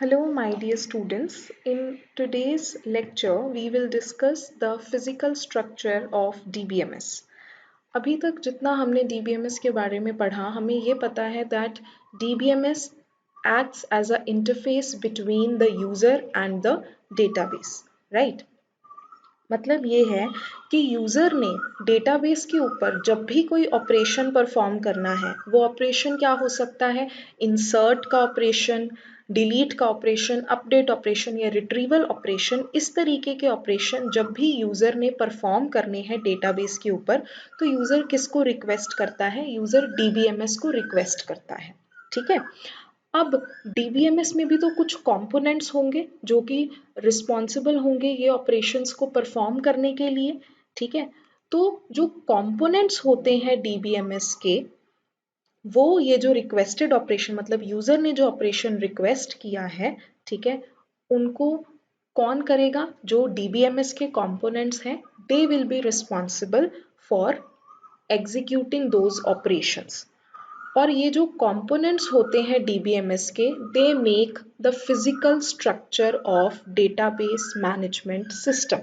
Hello, my dear students. In today's lecture, we will discuss the physical structure of DBMS. अभी तक जितना हमने DBMS के बारे में पढ़ा, हमें ये पता है that DBMS acts as a interface between the user and the database, right? मतलब ये है कि यूज़र ने डेटाबेस के ऊपर जब भी कोई ऑपरेशन परफॉर्म करना है, वो ऑपरेशन क्या हो सकता है? इंसर्ट का ऑपरेशन, डिलीट का ऑपरेशन, अपडेट ऑपरेशन या रिट्रीवल ऑपरेशन, इस तरीके के ऑपरेशन जब भी यूज़र ने परफॉर्म करने हैं डेटाबेस के ऊपर, तो यूज़र किसको रिक्वेस्ट करता है? यूज़र DBMS को रिक्वेस्ट करता है। ठीक है। अब DBMS में भी तो कुछ कंपोनेंट्स होंगे जो कि रिस्पॉन्सिबल होंगे ये ऑपरेशंस को परफॉर्म करने के लिए। ठीक है। तो जो कंपोनेंट्स होते हैं DBMS के, वो ये जो रिक्वेस्टेड ऑपरेशन मतलब यूजर ने जो ऑपरेशन रिक्वेस्ट किया है, ठीक है, उनको कौन करेगा? जो DBMS के कंपोनेंट्स हैं, they will be responsible for executing those operations. और ये जो कंपोनेंट्स होते हैं DBMS के, they make the physical structure of database management system.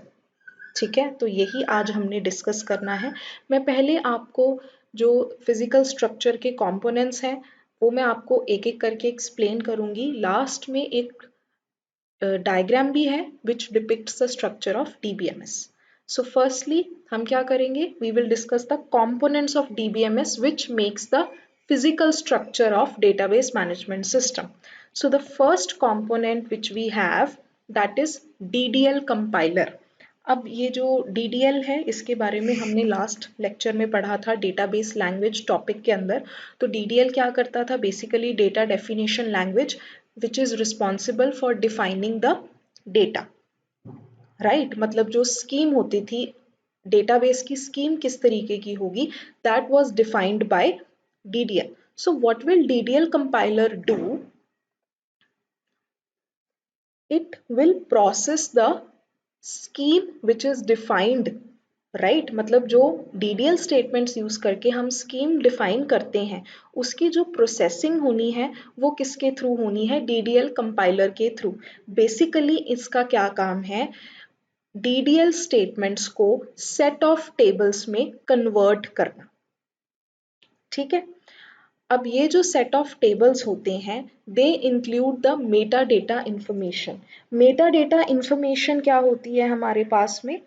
ठीक है, तो यही आज हमने डिस्कस करना है। मैं पहले आपको जो फिजिकल स्ट्रक्चर के कंपोनेंट्स हैं वो मैं आपको एक एक करके एक्सप्लेन करूंगी। लास्ट में एक डायग्राम भी है which depicts the structure of DBMS। So firstly हम क्या करेंगे? We will discuss the components of DBMS which makes the physical structure of database management system. So the first component which we have, that is DDL compiler. अब ये जो DDL है इसके बारे में हमने लास्ट लेक्चर में पढ़ा था डेटाबेस लैंग्वेज टॉपिक के अंदर। तो DDL क्या करता था? Basically data definition language which is responsible for defining the data, right? मतलब जो स्कीम होती थी डेटाबेस की, स्कीम किस तरीके की होगी, that was defined by DDL. So what will DDL compiler do? It will process the scheme which is defined, right? मतलब जो DDL स्टेटमेंट्स यूज करके हम स्कीम डिफाइन करते हैं, उसकी जो प्रोसेसिंग होनी है वो किसके थ्रू होनी है? DDL कंपाइलर के थ्रू। बेसिकली इसका क्या काम है? DDL स्टेटमेंट्स को सेट ऑफ टेबल्स में कन्वर्ट करना। ठीक है। अब ये जो सेट ऑफ टेबल्स होते हैं, they include the Meta data information. Meta data information क्या होती है हमारे पास में?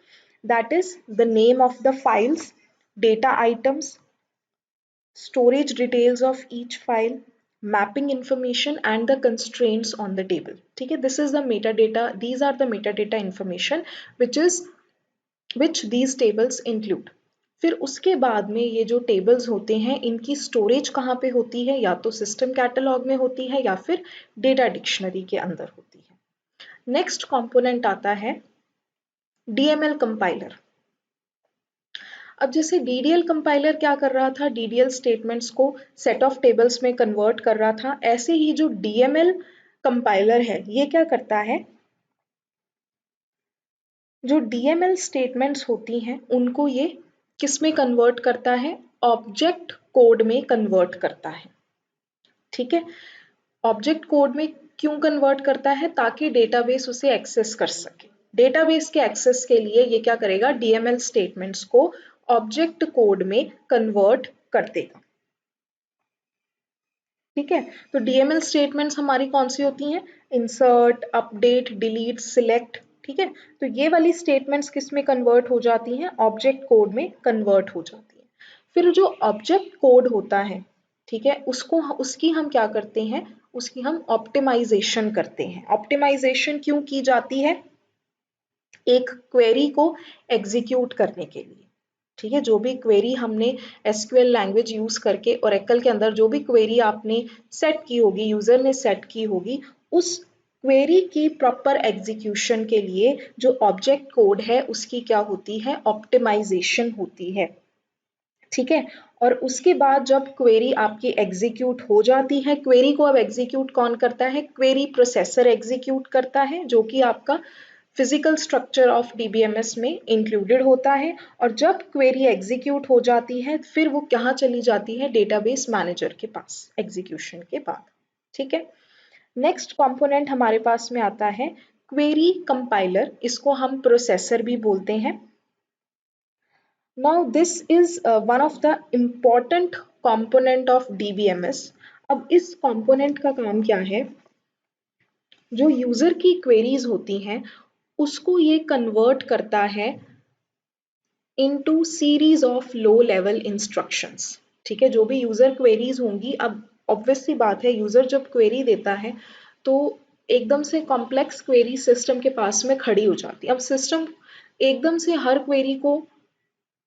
That is the name of the files, data items, storage details of each file, mapping information and the constraints on the table. ठीक है, this is the metadata, these are the metadata information which these tables include. फिर उसके बाद में ये जो tables होते हैं इनकी स्टोरेज कहाँ पे होती है? या तो सिस्टम कैटलॉग में होती है या फिर डेटा डिक्शनरी के अंदर होती है। नेक्स्ट कंपोनेंट आता है DML कंपाइलर। अब जैसे DDL कंपाइलर क्या कर रहा था? DDL स्टेटमेंट्स को सेट ऑफ टेबल्स में कन्वर्ट कर रहा था। ऐसे ही जो DML कंपाइलर है ये क्या करता है? जो DML स्टेटमेंट्स होती हैं उनको ये किस में कन्वर्ट करता है? ऑब्जेक्ट कोड में कन्वर्ट करता है। ठीक है, ऑब्जेक्ट कोड में क्यों कन्वर्ट करता है? ताकि डेटाबेस उसे एक्सेस कर सके। डेटाबेस के एक्सेस के लिए ये क्या करेगा? DML स्टेटमेंट्स को ऑब्जेक्ट कोड में कन्वर्ट कर देगा। ठीक है, तो DML स्टेटमेंट्स हमारी कौन सी होती हैं? Insert, update, delete, select. ठीक है, तो ये वाली स्टेटमेंट्स किस में कन्वर्ट हो जाती हैं? ऑब्जेक्ट कोड में कन्वर्ट हो जाती है। फिर जो ऑब्जेक्ट कोड होता है, ठीक है, उसकी हम क्या करते हैं? उसकी हम ऑप्टिमाइजेशन करते हैं। ऑप्टिमाइजेशन क्यों की जाती है? एक क्वेरी को एग्जीक्यूट करने के लिए। ठीक है, जो भी क्वेरी हमने SQL लैंग्वेज यूज करके ओरेकल के अंदर जो भी क्वेरी आपने सेट की होगी, यूजर ने सेट की होगी, उस क्वेरी की प्रॉपर एग्जीक्यूशन के लिए जो ऑब्जेक्ट कोड है उसकी क्या होती है? ऑप्टिमाइजेशन होती है। ठीक है, और उसके बाद जब क्वेरी आपकी एग्जीक्यूट हो जाती है, क्वेरी को अब एग्जीक्यूट कौन करता है? क्वेरी प्रोसेसर एग्जीक्यूट करता है, जो कि आपका फिजिकल स्ट्रक्चर ऑफ DBMS में इंक्लूडेड होता है। और जब क्वेरी एग्जीक्यूट हो जाती है फिर वो कहाँ चली जाती है? डेटाबेस मैनेजर के पास एग्जीक्यूशन के बाद। ठीक है, नेक्स्ट कंपोनेंट हमारे पास में आता है क्वेरी कंपाइलर, इसको हम प्रोसेसर भी बोलते हैं। Now this is one of the important component of DBMS. अब इस कंपोनेंट का काम क्या है, जो यूजर की क्वेरीज होती हैं उसको ये कन्वर्ट करता है into series of low level instructions. ठीक है, जो भी यूजर क्वेरीज होंगी, अब ऑब्वियस सी बात है यूजर जब क्वेरी देता है तो एकदम से कॉम्प्लेक्स क्वेरी सिस्टम के पास में खड़ी हो जाती है। अब सिस्टम एकदम से हर क्वेरी को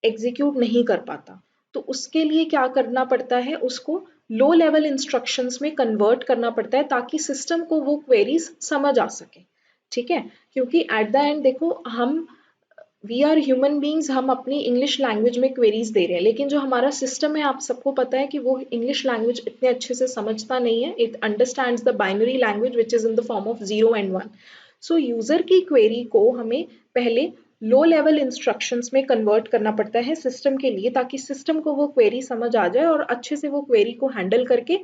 एग्जीक्यूट नहीं कर पाता, तो उसके लिए क्या करना पड़ता है, उसको लो लेवल इंस्ट्रक्शंस में कन्वर्ट करना पड़ता है ताकि सिस्टम को वो क्वेरीज समझ आ सके। ठीक है, क्योंकि एट द एंड देखो, हम वी आर ह्यूमन बींग्स, हम अपनी इंग्लिश लैंग्वेज में क्वेरीज दे रहे हैं, लेकिन जो हमारा सिस्टम है आप सबको पता है कि वो इंग्लिश लैंग्वेज इतने अच्छे से समझता नहीं है। It understands the binary language which is in the form of 0 and 1। So user की क्वेरी को हमें पहले लो लेवल इंस्ट्रक्शंस में कन्वर्ट करना पड़ता है सिस्टम के लिए, ताकि सिस्टम को वो क्वेरी समझ आ जाए और अच्छे से वो क्वेरी को हैंडल करके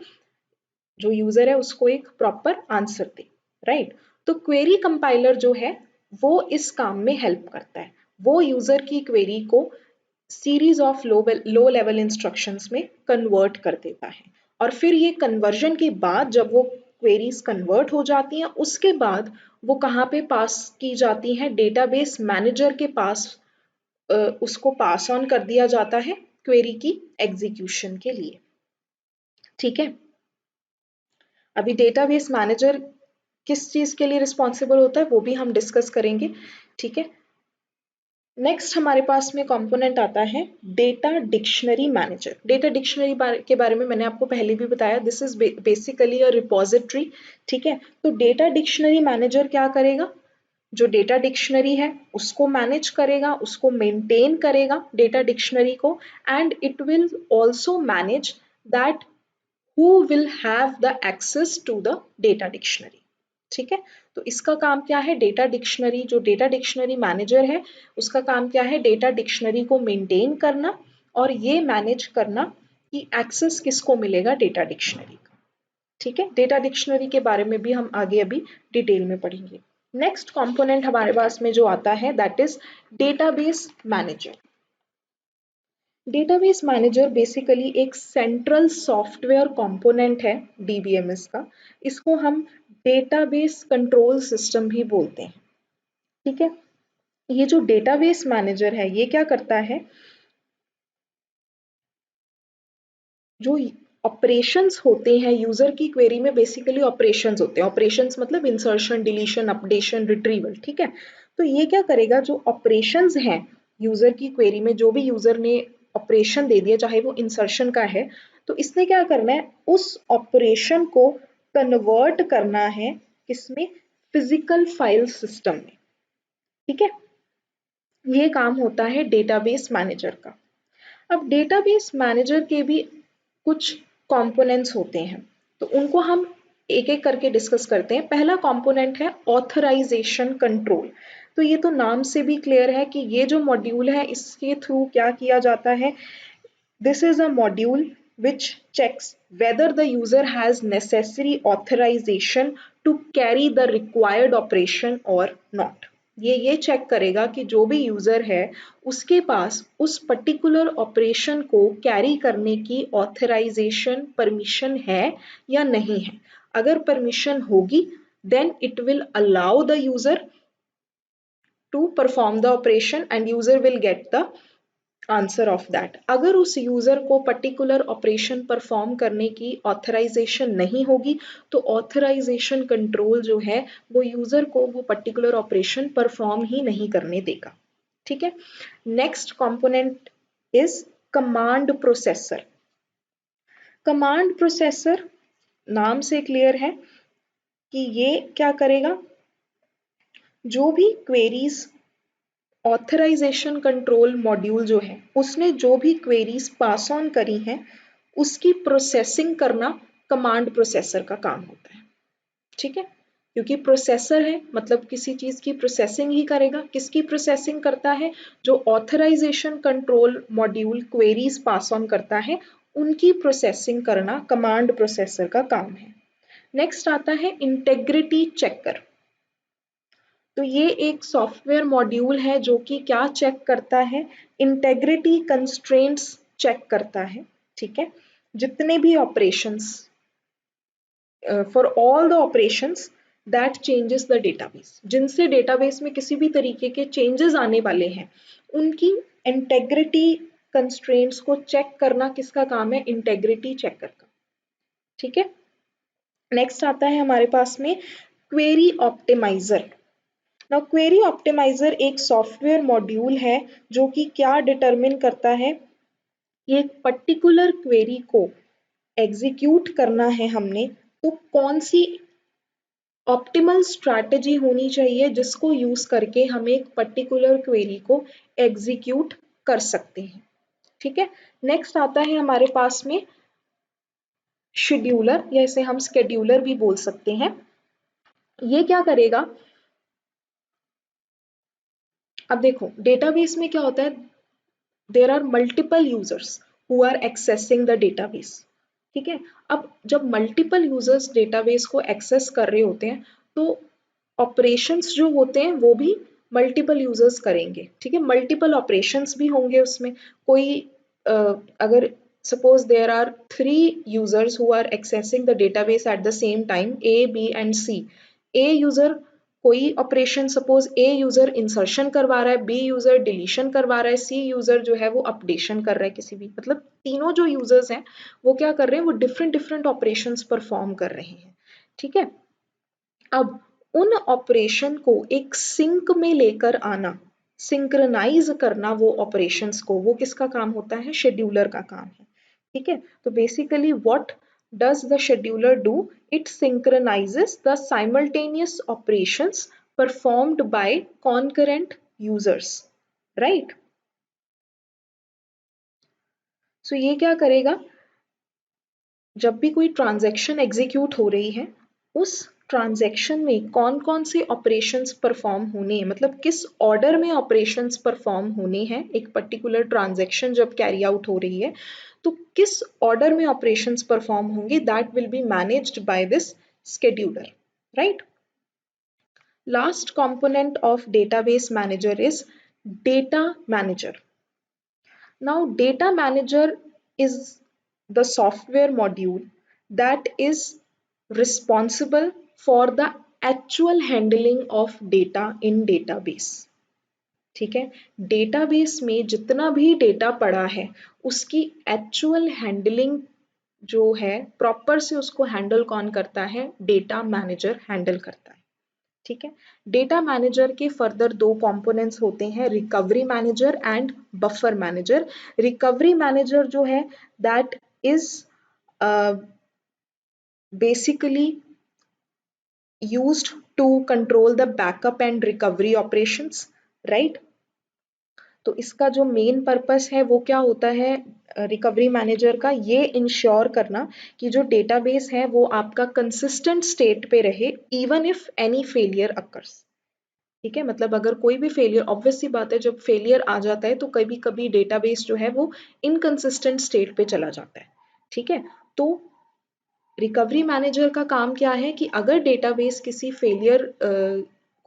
जो यूजर है उसको एक प्रॉपर आंसर दे। राइट, तो क्वेरी कंपाइलर जो है वो इस काम में हेल्प करता है। वो यूजर की क्वेरी को series of low level instructions में कन्वर्ट कर देता है, और फिर ये कन्वर्जन के बाद जब वो क्वेरीज कन्वर्ट हो जाती हैं उसके बाद वो कहाँ पे पास की जाती हैं, डेटाबेस मैनेजर के पास उसको पास ऑन कर दिया जाता है क्वेरी की एग्जीक्यूशन के लिए। ठीक है, अभी डेटाबेस मैनेजर किस चीज के लिए रिस्पॉन्सिबल होता है वो भी हम डिस्कस करेंगे। ठीक है, नेक्स्ट हमारे पास में कंपोनेंट आता है data dictionary manager. Data dictionary के बारे में मैंने आपको पहले भी बताया, this is basically a repository. ठीक है, तो डेटा डिक्शनरी मैनेजर क्या करेगा, जो डेटा डिक्शनरी है उसको मैनेज करेगा, उसको मेंटेन करेगा डेटा डिक्शनरी को, and it will also manage that who will have the access to the data dictionary। ठीक है, तो इसका काम क्या है, डेटा डिक्शनरी, जो डेटा डिक्शनरी मैनेजर है उसका काम क्या है, डेटा डिक्शनरी को मेंटेन करना और ये मैनेज करना कि एक्सेस किसको मिलेगा डेटा डिक्शनरी का। ठीक है, डेटा डिक्शनरी के बारे में भी हम आगे अभी डिटेल में पढ़ेंगे। नेक्स्ट कंपोनेंट हमारे पास में जो आता है that is database manager. Database manager basically एक सेंट्रल सॉफ्टवेयर कंपोनेंट है डीबीएमएस का। इसको हम डेटाबेस कंट्रोल सिस्टम भी बोलते हैं। ठीक है, ये जो डेटाबेस मैनेजर है ये क्या करता है, जो ऑपरेशंस होते हैं यूजर की क्वेरी में, बेसिकली ऑपरेशंस होते हैं। ऑपरेशंस मतलब इंसर्शन, डिलीशन, अपडेशन, रिट्रीवल। ठीक है, तो ये क्या करेगा, जो ऑपरेशंस हैं यूजर की क्वेरी में, जो भी यूजर ने ऑपरेशन दे दिया चाहे वो इंसर्शन का है, तो इसने क्या करना है, उस ऑपरेशन को कन्वर्ट करना है किसमें, फिजिकल फाइल सिस्टम में। ठीक है, ये काम होता है डेटाबेस मैनेजर का। अब डेटाबेस मैनेजर के भी कुछ कंपोनेंट्स होते हैं, तो उनको हम एक एक करके डिस्कस करते हैं। पहला कंपोनेंट है ऑथराइजेशन कंट्रोल। तो ये तो नाम से भी क्लियर है कि ये जो मॉड्यूल है इसके थ्रू क्या किया जाता है, this is a module which checks whether the user has necessary authorization to carry the required operation or not। ये चेक करेगा कि जो भी यूजर है उसके पास उस पर्टिकुलर ऑपरेशन को कैरी करने की ऑथराइजेशन, परमिशन है या नहीं है। अगर परमिशन होगी then it will allow the user to perform the operation and user will get the answer of that. अगर उस यूजर को पर्टिकुलर ऑपरेशन परफॉर्म करने की ऑथराइजेशन नहीं होगी तो ऑथराइजेशन कंट्रोल जो है वो यूजर को वो पर्टिकुलर ऑपरेशन परफॉर्म ही नहीं करने देगा। ठीक है, next component is command processor. Command processor नाम से क्लियर है कि ये क्या करेगा, जो भी क्वेरीज ऑथराइजेशन कंट्रोल मॉड्यूल जो है उसने जो भी क्वेरीज पास ऑन करी हैं उसकी प्रोसेसिंग करना कमांड प्रोसेसर का काम होता है। ठीक है, क्योंकि प्रोसेसर है मतलब किसी चीज की प्रोसेसिंग ही करेगा। किसकी प्रोसेसिंग करता है, जो authorization control module queries pass on करता है उनकी प्रोसेसिंग करना कमांड प्रोसेसर का काम है। नेक्स्ट आता है इंटेग्रिटी चेकर। तो ये एक सॉफ्टवेयर मॉड्यूल है जो कि क्या चेक करता है, इंटेग्रिटी कंस्ट्रेंट्स चेक करता है, ठीक है। जितने भी operations, for all the operations that changes the database, जिनसे डेटाबेस में किसी भी तरीके के चेंजेस आने वाले हैं, उनकी इंटेग्रिटी कंस्ट्रेंट्स को चेक करना किसका काम है, इंटेग्रिटी चेकर का, ठीक है। नेक्स्ट आता है हमारे पास में query optimiser. Now query optimiser एक सॉफ्टवेयर मॉड्यूल है जो कि क्या डिटरमिन करता है, एक पर्टिकुलर क्वेरी को एग्जीक्यूट करना है हमने, तो कौन सी ऑप्टिमल स्ट्रैटेजी होनी चाहिए जिसको यूज करके हम एक पर्टिकुलर क्वेरी को एग्जीक्यूट कर सकते हैं, ठीक है। नेक्स्ट आता है हमारे पास में शेड्यूलर, या इसे हम स्केड्यूलर भी बोल सकते हैं। ये क्या करेगा, अब देखो डेटाबेस में क्या होता है, there are multiple users who are accessing the database, ठीक है। अब जब मल्टीपल यूजर्स डेटाबेस को एक्सेस कर रहे होते हैं तो ऑपरेशंस जो होते हैं वो भी मल्टीपल यूजर्स करेंगे, ठीक है। मल्टीपल ऑपरेशंस भी होंगे उसमें। कोई अगर suppose there are 3 users who are accessing the database at the same time, A B and C. A user कोई operation, suppose A user insertion करवा रहा है, बी यूजर डिलीशन करवा रहा है, सी यूजर जो है वो अपडेशन कर रहा है किसी भी, मतलब तीनों जो यूजर्स हैं वो क्या कर रहे हैं, वो डिफरेंट डिफरेंट ऑपरेशंस परफॉर्म कर रहे हैं, ठीक है। अब उन ऑपरेशन को एक सिंक में लेकर आना, सिंक्रनाइज करना वो ऑपरेशंस को, वो किसका काम होता है, शेड्यूलर का काम है, ठीक है। तो basically what does the scheduler do, it synchronizes the simultaneous operations performed by concurrent users, right? So ये क्या करेगा, जब भी कोई ट्रांजैक्शन एग्जीक्यूट हो रही है, उस ट्रांजैक्शन में कौन कौन से ऑपरेशंस परफॉर्म होने हैं, मतलब किस ऑर्डर में ऑपरेशंस परफॉर्म होने हैं, एक पर्टिकुलर ट्रांजैक्शन जब कैरी आउट हो रही है तो किस ऑर्डर में ऑपरेशंस परफॉर्म होंगे, that will be managed by this scheduler, right? Last component of database manager is data manager. Now data manager is the software module that is responsible for the actual handling of data in database, ठीक है। Database में जितना भी data पड़ा है उसकी actual handling जो है, प्रॉपर से उसको हैंडल कौन करता है, डेटा मैनेजर हैंडल करता है, ठीक है। डेटा मैनेजर के फर्दर 2 कंपोनेंट्स होते हैं, recovery manager and buffer manager. Recovery manager जो है that is basically used to control the backup and recovery operations, right. तो इसका जो मेन पर्पस है वो क्या होता है, रिकवरी मैनेजर का, ये इंश्योर करना कि जो डेटाबेस है वो आपका कंसिस्टेंट स्टेट पे रहे even if any failure occurs, ठीक है। मतलब अगर कोई भी फेलियर, ऑब्वियस सी बात है जब फेलियर आ जाता है तो कभी कभी डेटाबेस जो है वो इनकंसिस्टेंट स्टेट पे चला जाता है, ठीक है। तो रिकवरी मैनेजर का काम क्या है कि अगर डेटाबेस किसी फेलियर,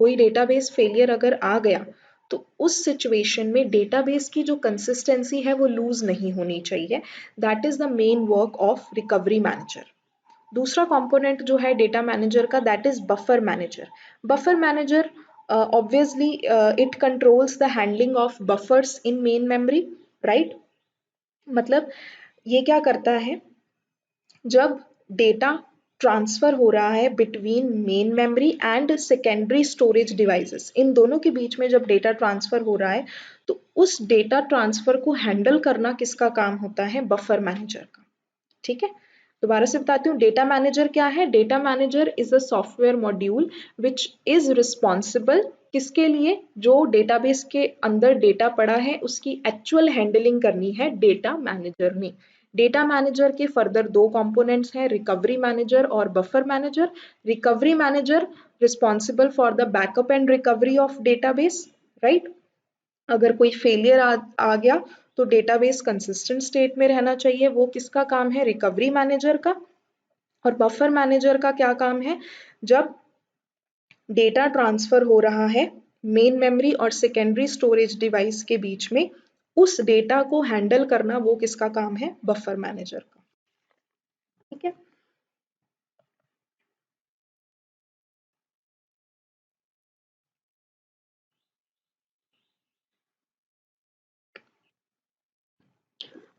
कोई डेटाबेस फेलियर अगर आ गया तो उस सिचुएशन में डेटाबेस की जो कंसिस्टेंसी है वो लूज नहीं होनी चाहिए, that is the main work of recovery manager. दूसरा कंपोनेंट जो है डेटा मैनेजर का that is buffer manager. Buffer manager obviously it controls the handling of buffers in main memory, right? मतलब ये क्या करता है, जब डेटा ट्रांसफर हो रहा है between main memory and secondary storage devices, इन दोनों के बीच में जब डेटा ट्रांसफर हो रहा है तो उस डेटा ट्रांसफर को हैंडल करना किसका काम होता है, बफर मैनेजर का, ठीक है। दोबारा से बताती हूँ, डेटा मैनेजर क्या है, data manager is a software module which is responsible किसके लिए, जो डेटाबेस के अंदर डेटा पड़ा है उसकी एक्चुअल हैंडलिंग करनी है डेटा मैनेजर ने। डेटा मैनेजर के फर्दर 2 कंपोनेंट्स हैं, रिकवरी मैनेजर और buffer manager. Recovery manager responsible for the backup and recovery of database, right. अगर कोई फेलियर आ गया तो डेटाबेस कंसिस्टेंट स्टेट में रहना चाहिए, वो किसका काम है, रिकवरी मैनेजर का। और बफर मैनेजर का क्या काम है, जब डेटा ट्रांसफर हो रहा है मेन मेमोरी और सेकेंडरी स्टोरेज डिवाइस के बीच में, उस डेटा को हैंडल करना वो किसका काम है, बफर मैनेजर का। ठीक है,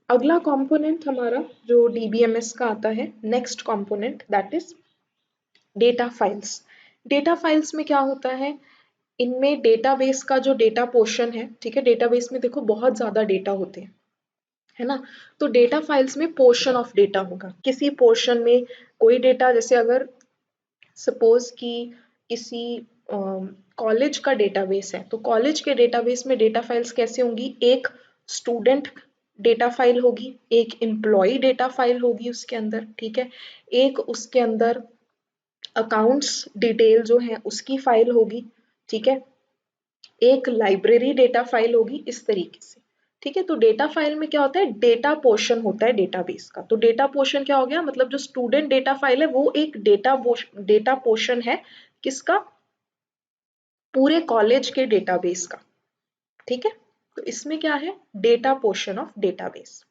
अगला कंपोनेंट हमारा जो डीबीएमएस का आता है, next component, that is data files. Data files में क्या होता है, इनमें डेटाबेस का जो डेटा पोर्शन है, ठीक है, डेटाबेस में देखो बहुत ज्यादा डेटा होते हैं, है ना, तो डेटा फाइल्स में पोर्शन ऑफ डेटा होगा, किसी पोर्शन में कोई डेटा, जैसे अगर सपोज कि किसी कॉलेज का डेटाबेस है, तो कॉलेज के डेटाबेस में डेटा फाइल्स कैसे होंगी, एक स्टूडेंट डेटा फाइल होगी, एक एम्प्लॉय डेटा फाइल होगी उसके अंदर, ठीक है, एक उसके अंदर अकाउंट्स डिटेल जो है उसकी फाइल होगी, ठीक है, एक लाइब्रेरी डेटा फाइल होगी, इस तरीके से। ठीक है, तो डेटा फाइल में क्या होता है, डेटा पोर्शन होता है डेटाबेस का। तो डेटा पोर्शन क्या हो गया, मतलब जो स्टूडेंट डेटा फाइल है वो एक डेटा पोर्शन है, किसका, पूरे कॉलेज के डेटाबेस का। ठीक है, तो इसमें क्या है, data portion of database.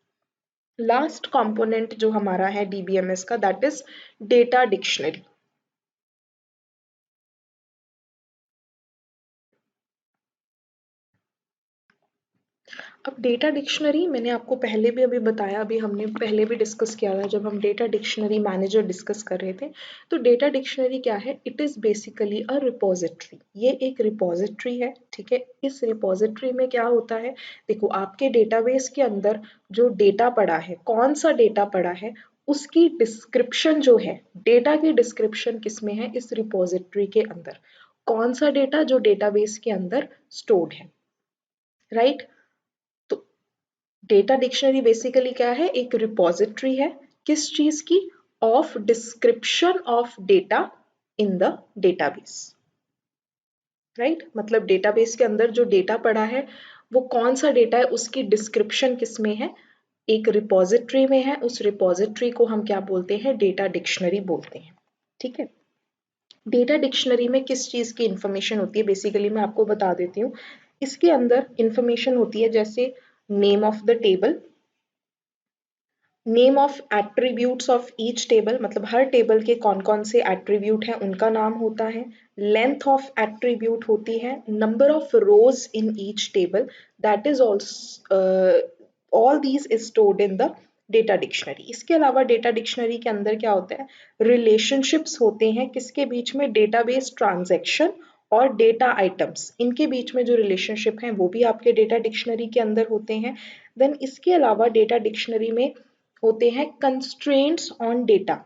Last component जो हमारा है डीबीएमएस का, दैट इज डेटा डिक्शनरी। अब डेटा डिक्शनरी मैंने आपको पहले भी अभी बताया, अभी हमने पहले भी डिस्कस किया था जब हम डेटा डिक्शनरी मैनेजर डिस्कस कर रहे थे। तो डेटा डिक्शनरी क्या है, it is basically a repository, ये एक रिपोजिटरी है। ठीक है, इस रिपोजिटरी में क्या होता है, देखो आपके डेटाबेस के अंदर जो डेटा पड़ा है, कौन सा डेटा पड़ा है, उसकी डिस्क्रिप्शन जो है, डेटा की डिस्क्रिप्शन किस में है, इस रिपोजिटरी के अंदर। कौन सा डेटा, जो डेटाबेस के अंदर स्टोर्ड है, राइट। तो डेटा डिक्शनरी बेसिकली क्या है, एक रिपोजिटरी है, किस चीज की, of description of data in the database, right. मतलब डेटाबेस के अंदर जो डेटा पड़ा है वो कौन सा डेटा है, उसकी डिस्क्रिप्शन किस में है, एक रिपोजिटरी में है, उस रिपोजिटरी को हम क्या बोलते हैं, डेटा डिक्शनरी बोलते हैं। ठीक है, डेटा डिक्शनरी में किस चीज की इंफॉर्मेशन होती है, बेसिकली मैं आपको बता देती हूँ। इसके अंदर इंफॉर्मेशन होती है जैसे name of the table, name of attributes of each table, मतलब हर टेबल के कौन कौन से एट्रीब्यूट हैं उनका नाम होता है, लेंथ ऑफ एट्रीब्यूट होती है, number of rose in each table, that is also all these is stored in the data dictionary. इसके अलावा डेटा डिक्शनरी के अंदर क्या होता है, रिलेशनशिप्स होते हैं, किसके बीच में, डेटाबेस ट्रांजैक्शन और डेटा आइटम्स, इनके बीच में जो रिलेशनशिप हैं वो भी आपके डेटा डिक्शनरी के अंदर होते हैं। देन इसके अलावा डेटा डिक्शनरी में होते हैं कंस्ट्रेंट्स ऑन डेटा।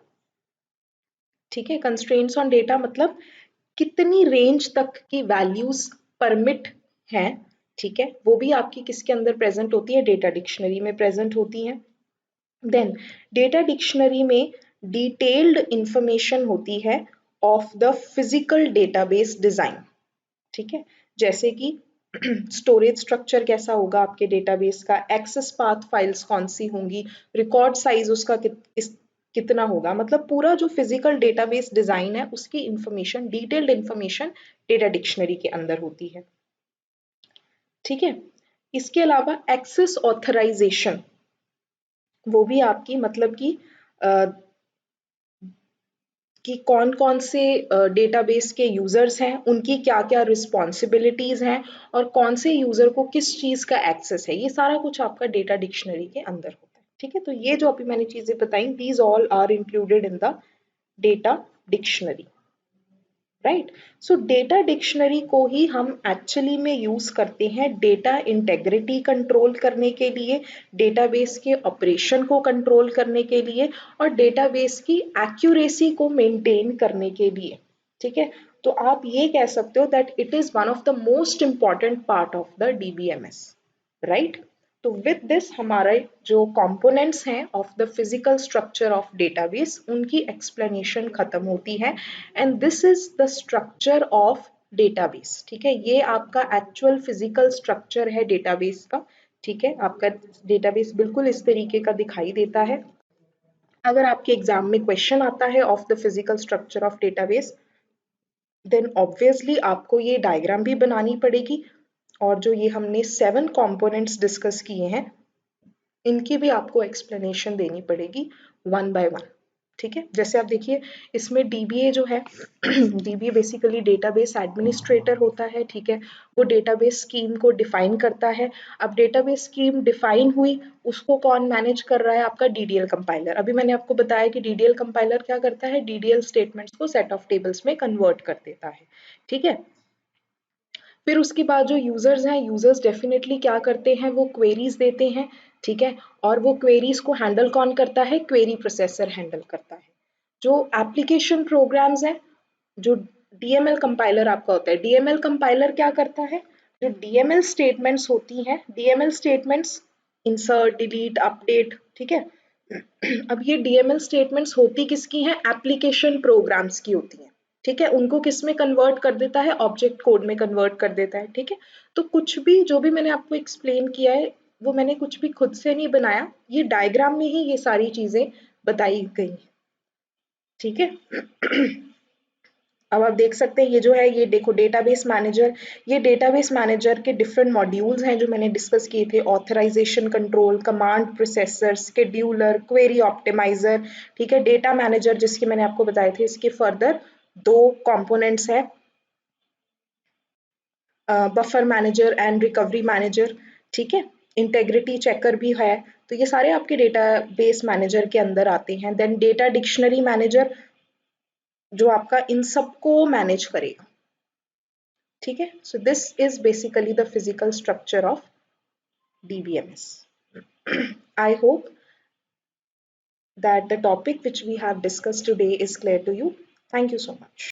ठीक है, कंस्ट्रेंट्स ऑन डेटा मतलब कितनी रेंज तक की वैल्यूज परमिट हैं, ठीक है, वो भी आपकी किसके अंदर प्रेजेंट होती है, डेटा डिक्शनरी में प्रेजेंट होती हैं। देन डेटा डिक्शनरी में डिटेल्ड इंफॉर्मेशन होती है of the physical database design. ठीक है, जैसे कि स्टोरेज स्ट्रक्चर कैसा होगा आपके डेटाबेस का, एक्सेस पाथ फाइल्स कौन सी होंगी, रिकॉर्ड साइज उसका कितना होगा, मतलब पूरा जो फिजिकल डेटाबेस डिजाइन है उसकी information, detailed information data dictionary के अंदर होती है। ठीक है, इसके अलावा एक्सेस ऑथराइजेशन, वो भी आपकी मतलब कि कौन कौन से डेटाबेस के यूजर्स हैं, उनकी क्या क्या रिस्पॉन्सिबिलिटीज हैं, और कौन से यूजर को किस चीज का एक्सेस है, ये सारा कुछ आपका डेटा डिक्शनरी के अंदर होता है। ठीक है, तो ये जो अभी मैंने चीजें बताई, these all are included in the data dictionary, right. So data dictionary को ही हम एक्चुअली में यूज करते हैं डेटा इंटेग्रिटी कंट्रोल करने के लिए, डेटाबेस के ऑपरेशन को कंट्रोल करने के लिए, और डेटाबेस की एक्यूरेसी को मेंटेन करने के लिए। ठीक है, तो आप ये कह सकते हो that it is one of the most important part of the DBMS, right. तो विद दिस हमारे जो कंपोनेंट्स हैं of the physical structure of database, उनकी एक्सप्लेनेशन खत्म होती है, and this is the structure of database. ठीक है, ये आपका एक्चुअल फिजिकल स्ट्रक्चर है डेटाबेस का। ठीक है, आपका डेटाबेस बिल्कुल इस तरीके का दिखाई देता है। अगर आपके एग्जाम में क्वेश्चन आता है of the physical structure of database, then obviously आपको ये डायग्राम भी बनानी पड़ेगी, और जो ये हमने 7 कंपोनेंट्स डिस्कस किए हैं इनकी भी आपको एक्सप्लेनेशन देनी पड़ेगी वन बाय वन। ठीक है, जैसे आप देखिए इसमें डीबीए जो है डीबीए बेसिकली डेटाबेस एडमिनिस्ट्रेटर होता है। ठीक है, वो डेटाबेस स्कीम को डिफाइन करता है। अब डेटाबेस स्कीम डिफाइन हुई, उसको कौन मैनेज कर रहा है? आपका डीडीएल कंपाइलर। अभी मैंने आपको बताया कि डीडीएल कंपाइलर क्या करता है, डीडीएल स्टेटमेंट्स को सेट ऑफ टेबल्स में कन्वर्ट कर देता है। ठीक है, फिर उसके बाद जो यूजर्स हैं, यूजर्स डेफिनेटली क्या करते हैं, वो क्वेरीज देते हैं। ठीक है, और वो क्वेरीज को हैंडल कौन करता है? क्वेरी प्रोसेसर हैंडल करता है। जो एप्लीकेशन प्रोग्राम्स हैं, जो डीएमएल कंपाइलर आपका होता है, डीएमएल कंपाइलर क्या करता है? जो डीएमएल स्टेटमेंट्स होती हैं, DML statements insert, delete, update. ठीक है, अब ये डीएमएल स्टेटमेंट्स होती किसकी हैं? एप्लीकेशन प्रोग्राम्स की होती हैं। ठीक है, उनको किस में कन्वर्ट कर देता है? ऑब्जेक्ट कोड में कन्वर्ट कर देता है। ठीक है, तो कुछ भी जो भी मैंने आपको एक्सप्लेन किया है वो मैंने कुछ भी खुद से नहीं बनाया, ये डायग्राम में ही ये सारी चीजें बताई गई। ठीक है, अब आप देख सकते हैं ये जो है, ये देखो डेटाबेस मैनेजर, ये डेटाबेस मैनेजर के डिफरेंट मॉड्यूल्स हैं जो मैंने डिस्कस किए थे। Authorization control, command processor, scheduler, query optimiser. ठीक है, डेटा मैनेजर जिसके मैंने आपको बताए थे, इसके फर्दर 2 कंपोनेंट्स हैं, buffer manager and recovery manager. ठीक है, इंटेग्रिटी चेकर भी है। तो ये सारे आपके डेटाबेस मैनेजर के अंदर आते हैं। देन डेटा डिक्शनरी मैनेजर जो आपका इन सबको मैनेज करेगा। ठीक है, so this is basically the physical structure of DBMS. I hope that the topic which we have discussed today is clear to you. Thank you so much.